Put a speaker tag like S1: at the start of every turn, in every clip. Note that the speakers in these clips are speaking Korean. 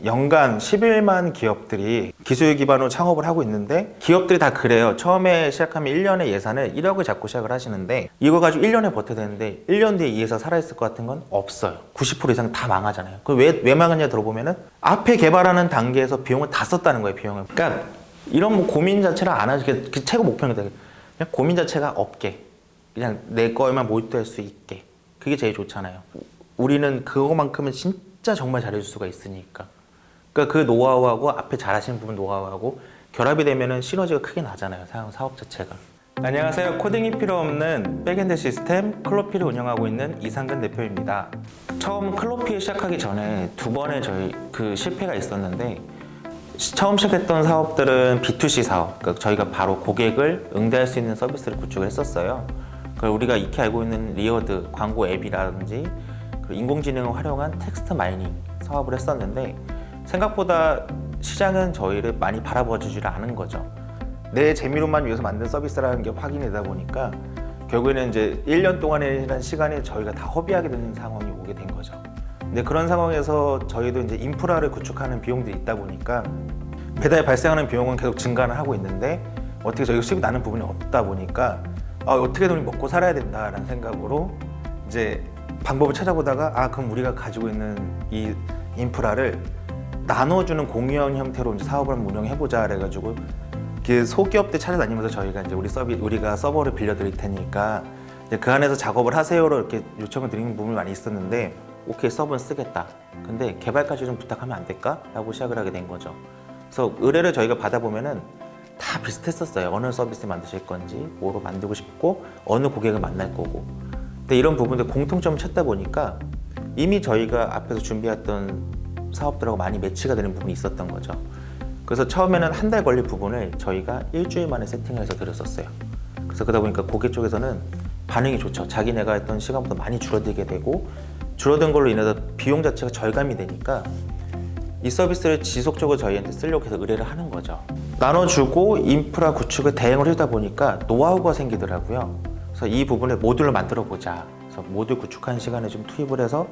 S1: 연간 11만 기업들이 기술 기반으로 창업을 하고 있는데 기업들이 다 그래요. 처음에 시작하면 1년에 예산을 1억을 잡고 시작을 하시는데 이거 가지고 1년에 버텨야 되는데 1년 뒤에 이 회사 살아있을 것 같은 건 없어요. 90% 이상 다 망하잖아요. 그 왜 망하냐 들어보면은 앞에 개발하는 단계에서 비용을 다 썼다는 거예요. 비용을. 그러니까 이런 뭐 고민 자체를 안 하지. 그 최고 목표는 그냥 고민 자체가 없게 그냥 내 거에만 몰두할 수 있게 그게 제일 좋잖아요. 우리는 그거만큼은 진짜 정말 잘해줄 수가 있으니까. 그러니까 그 노하우하고 앞에 잘하시는 부분 노하우하고 결합이 되면은 시너지가 크게 나잖아요. 사업 자체가. 안녕하세요. 코딩이 필요 없는 백엔드 시스템 클로피를 운영하고 있는 이상근 대표입니다. 처음 클로피 시작하기 전에 두 번의 저희 그 실패가 있었는데 처음 시작했던 사업들은 B2C 사업, 그러니까 저희가 바로 고객을 응대할 수 있는 서비스를 구축을 했었어요. 그걸 우리가 익히 알고 있는 리어드 광고 앱이라든지 인공지능을 활용한 텍스트 마이닝 사업을 했었는데 생각보다 시장은 저희를 많이 바라봐주지 않은 거죠. 내 재미로만 위해서 만든 서비스라는 게 확인이 되다 보니까 결국에는 이제 1년 동안이라는 시간에 저희가 다 허비하게 되는 상황이 오게 된 거죠. 근데 그런 상황에서 저희도 이제 인프라를 구축하는 비용들이 있다 보니까 매달 발생하는 비용은 계속 증가를 하고 있는데 어떻게 저희가 수입이 나는 부분이 없다 보니까 어떻게든 우리 먹고 살아야 된다라는 생각으로 이제 방법을 찾아보다가 그럼 우리가 가지고 있는 이 인프라를 나눠주는 공유형 형태로 이제 사업을 한번 운영해보자 그래가지고 그 소기업들 찾아다니면서 저희가 이제 우리가 서버를 빌려드릴 테니까 이제 그 안에서 작업을 하세요로 이렇게 요청을 드리는 부분이 많이 있었는데 오케이 서버는 쓰겠다. 근데 개발까지 좀 부탁하면 안 될까? 라고 시작을 하게 된 거죠. 그래서 의뢰를 저희가 받아보면은 다 비슷했었어요. 어느 서비스 만드실 건지, 뭐로 만들고 싶고, 어느 고객을 만날 거고. 근데 이런 부분들 공통점을 찾다 보니까 이미 저희가 앞에서 준비했던 사업들하고 많이 매치가 되는 부분이 있었던 거죠. 그래서 처음에는 한 달 걸릴 부분을 저희가 일주일 만에 세팅을 해서 드렸었어요. 그래서 그러다 보니까 고객 쪽에서는 반응이 좋죠. 자기네가 했던 시간보다 많이 줄어들게 되고 줄어든 걸로 인해서 비용 자체가 절감이 되니까 이 서비스를 지속적으로 저희한테 쓰려고 해서 의뢰를 하는 거죠. 나눠주고 인프라 구축을 대행을 하다 보니까 노하우가 생기더라고요. 그래서 이 부분을 모듈로 만들어 보자. 그래서 모듈 구축하는 시간에 좀 투입을 해서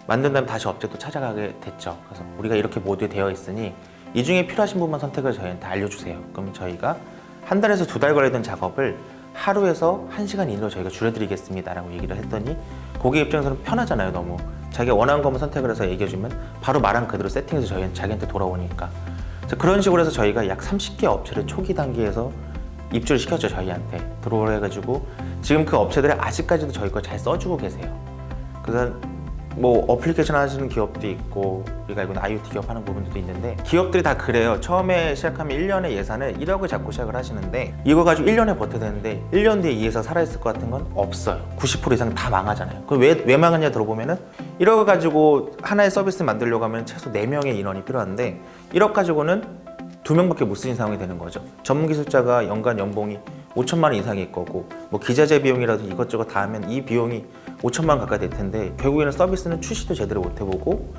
S1: 만든 다음에 다시 업체도 찾아가게 됐죠. 그래서 우리가 이렇게 모듈 되어 있으니 이 중에 필요하신 부분만 선택을 저희한테 알려주세요. 그럼 저희가 한 달에서 두 달 걸리던 작업을 하루에서 1시간 이내로 저희가 줄여드리겠습니다 라고 얘기를 했더니 고객 입장에서는 편하잖아요. 너무 자기가 원하는 것만 선택을 해서 얘기해주면 바로 말한 그대로 세팅해서 자기한테 돌아오니까. 그런 식으로 해서 저희가 약 30개 업체를 초기 단계에서 입주를 시켰죠. 저희한테 들어오라 해가지고 지금 그 업체들이 아직까지도 저희 걸 잘 써주고 계세요. 그래서 뭐 어플리케이션 하시는 기업도 있고 우리가 알고 있는 IoT 기업 하는 부분들도 있는데 기업들이 다 그래요. 처음에 시작하면 1년에 예산을 1억을 잡고 시작을 하시는데 이거 가지고 1년에 버텨야 되는데 1년 뒤에 이 회사 살아있을 것 같은 건 없어요. 90% 이상 다 망하잖아요. 그럼 왜 망하냐 들어보면은 1억을 가지고 하나의 서비스 만들려고 하면 최소 4명의 인원이 필요한데 1억 가지고는 2명밖에 못 쓰는 상황이 되는 거죠. 전문 기술자가 연간 연봉이 5천만 원 이상일 거고 뭐 기자재 비용이라도 이것저것 다 하면 이 비용이 5천만 원 가까이 될 텐데 결국에는 서비스는 출시도 제대로 못 해보고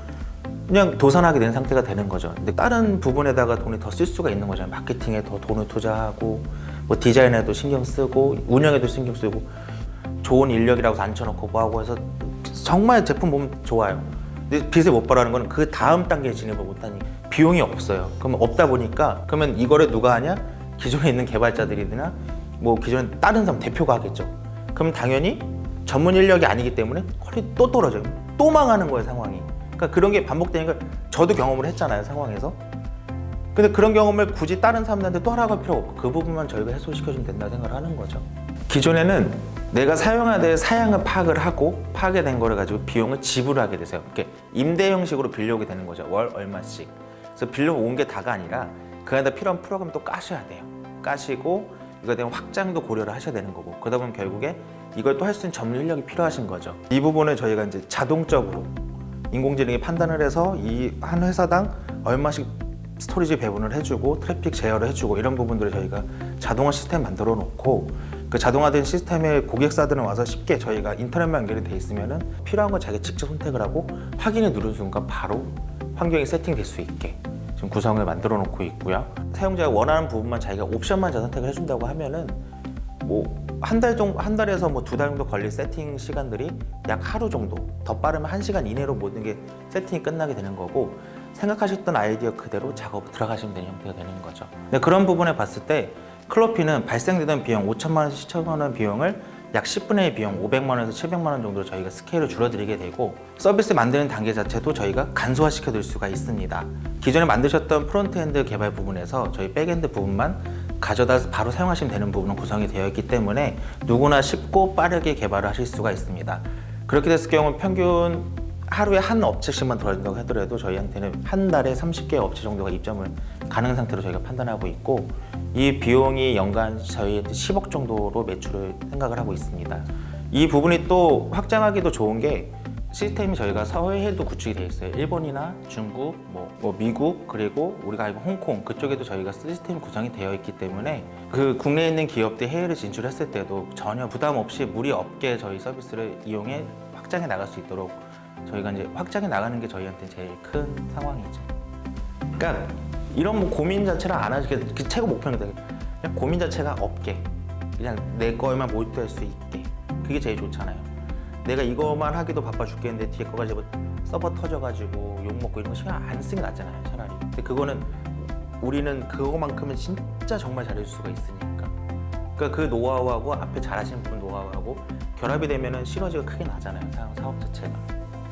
S1: 그냥 도산하게 된 상태가 되는 거죠. 근데 다른 부분에다가 돈을 더 쓸 수가 있는 거잖아요. 마케팅에 더 돈을 투자하고 뭐 디자인에도 신경 쓰고 운영에도 신경 쓰고 좋은 인력이라고 앉혀놓고 뭐하고 해서 정말 제품 보면 좋아요. 근데 빚을 못 벌하는 건 그 다음 단계에 진입을 못하니 비용이 없어요. 그러면 없다 보니까 그러면 이거를 누가 하냐? 기존에 있는 개발자들이나 뭐 기존에 다른 사람 대표가 하겠죠. 그럼 당연히 전문 인력이 아니기 때문에 퀄리티 또 떨어져요. 또 망하는 거예요, 상황이. 그러니까 그런 게 반복되니까 저도 경험을 했잖아요, 상황에서. 근데 그런 경험을 굳이 다른 사람들한테 또 하라고 할 필요가 없고 그 부분만 저희가 해소시켜주면 된다고 생각을 하는 거죠. 기존에는 내가 사용해야 될 사양을 파악을 하고 파악된 거를 가지고 비용을 지불하게 되세요. 이렇게 임대 형식으로 빌려오게 되는 거죠. 월 얼마씩. 그래서 빌려온 게 다가 아니라 그 안에다 필요한 프로그램 또 까셔야 돼요. 까시고 이거에 대한 확장도 고려를 하셔야 되는 거고 그러다 보면 결국에 이걸 또 할 수 있는 전문 인력이 필요하신 거죠. 이 부분을 저희가 이제 자동적으로 인공지능이 판단을 해서 이 한 회사당 얼마씩 스토리지 배분을 해주고 트래픽 제어를 해주고 이런 부분들을 저희가 자동화 시스템 만들어 놓고 그 자동화된 시스템에 고객사들은 와서 쉽게 저희가 인터넷만 연결이 돼 있으면은 필요한 건 자기 직접 선택을 하고 확인을 누른 순간 바로 환경이 세팅될 수 있게 지금 구성을 만들어 놓고 있고요. 사용자가 원하는 부분만 자기가 옵션만 선택을 해준다고 하면은 뭐 한 달에서 뭐 2달 정도 걸릴 세팅 시간들이 약 하루 정도, 더 빠르면 1시간 이내로 모든 게 세팅이 끝나게 되는 거고 생각하셨던 아이디어 그대로 작업 들어가시면 되는 형태가 되는 거죠. 근데 그런 부분에 봤을 때 클로피는 발생되던 비용 5천만 원에서 10천만 원 비용을 약 10분의 1 비용 500만 원에서 700만 원 정도로 저희가 스케일을 줄여드리게 되고 서비스 만드는 단계 자체도 저희가 간소화시켜 드릴 수가 있습니다. 기존에 만드셨던 프론트엔드 개발 부분에서 저희 백엔드 부분만 가져다 바로 사용하시면 되는 부분은 구성이 되어 있기 때문에 누구나 쉽고 빠르게 개발을 하실 수가 있습니다. 그렇게 됐을 경우 평균 하루에 한 업체씩만 들어준다고 하더라도 저희한테는 한 달에 30개 업체 정도가 입점을 가능한 상태로 저희가 판단하고 있고 이 비용이 연간 저희 10억 정도로 매출을 생각을 하고 있습니다. 이 부분이 또 확장하기도 좋은 게 시스템이 저희가 사회에도 구축이 되어 있어요. 일본이나 중국, 뭐 미국 그리고 우리가 알고 홍콩 그쪽에도 저희가 시스템이 구성이 되어 있기 때문에 그 국내에 있는 기업들이 해외를 진출했을 때도 전혀 부담 없이 무리 없게 저희 서비스를 이용해 확장해 나갈 수 있도록 저희가 이제 확장해 나가는 게 저희한테 제일 큰 상황이죠. 그러니까 이런 뭐 고민 자체를 안 하게 그 최고 목표입니다. 그냥 고민 자체가 없게 그냥 내 거에만 몰두할 수 있게 그게 제일 좋잖아요. 내가 이거만 하기도 바빠 죽겠는데 뒤에 거 가지고 서버 터져가지고 욕먹고 이런 거 신경 안 쓰는 게 낫잖아요, 차라리. 근데 그거는 우리는 그거만큼은 진짜 정말 잘해줄 수가 있으니까. 그러니까 그 노하우하고 앞에 잘하시는 분 노하우하고 결합이 되면은 시너지가 크게 나잖아요, 사업 자체가.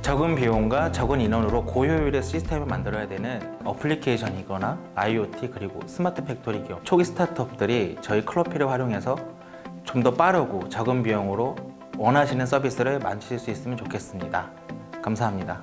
S1: 적은 비용과 적은 인원으로 고효율의 시스템을 만들어야 되는 어플리케이션이거나 IoT 그리고 스마트 팩토리 기업, 초기 스타트업들이 저희 클로피를 활용해서 좀 더 빠르고 적은 비용으로 원하시는 서비스를 만드실 수 있으면 좋겠습니다. 감사합니다.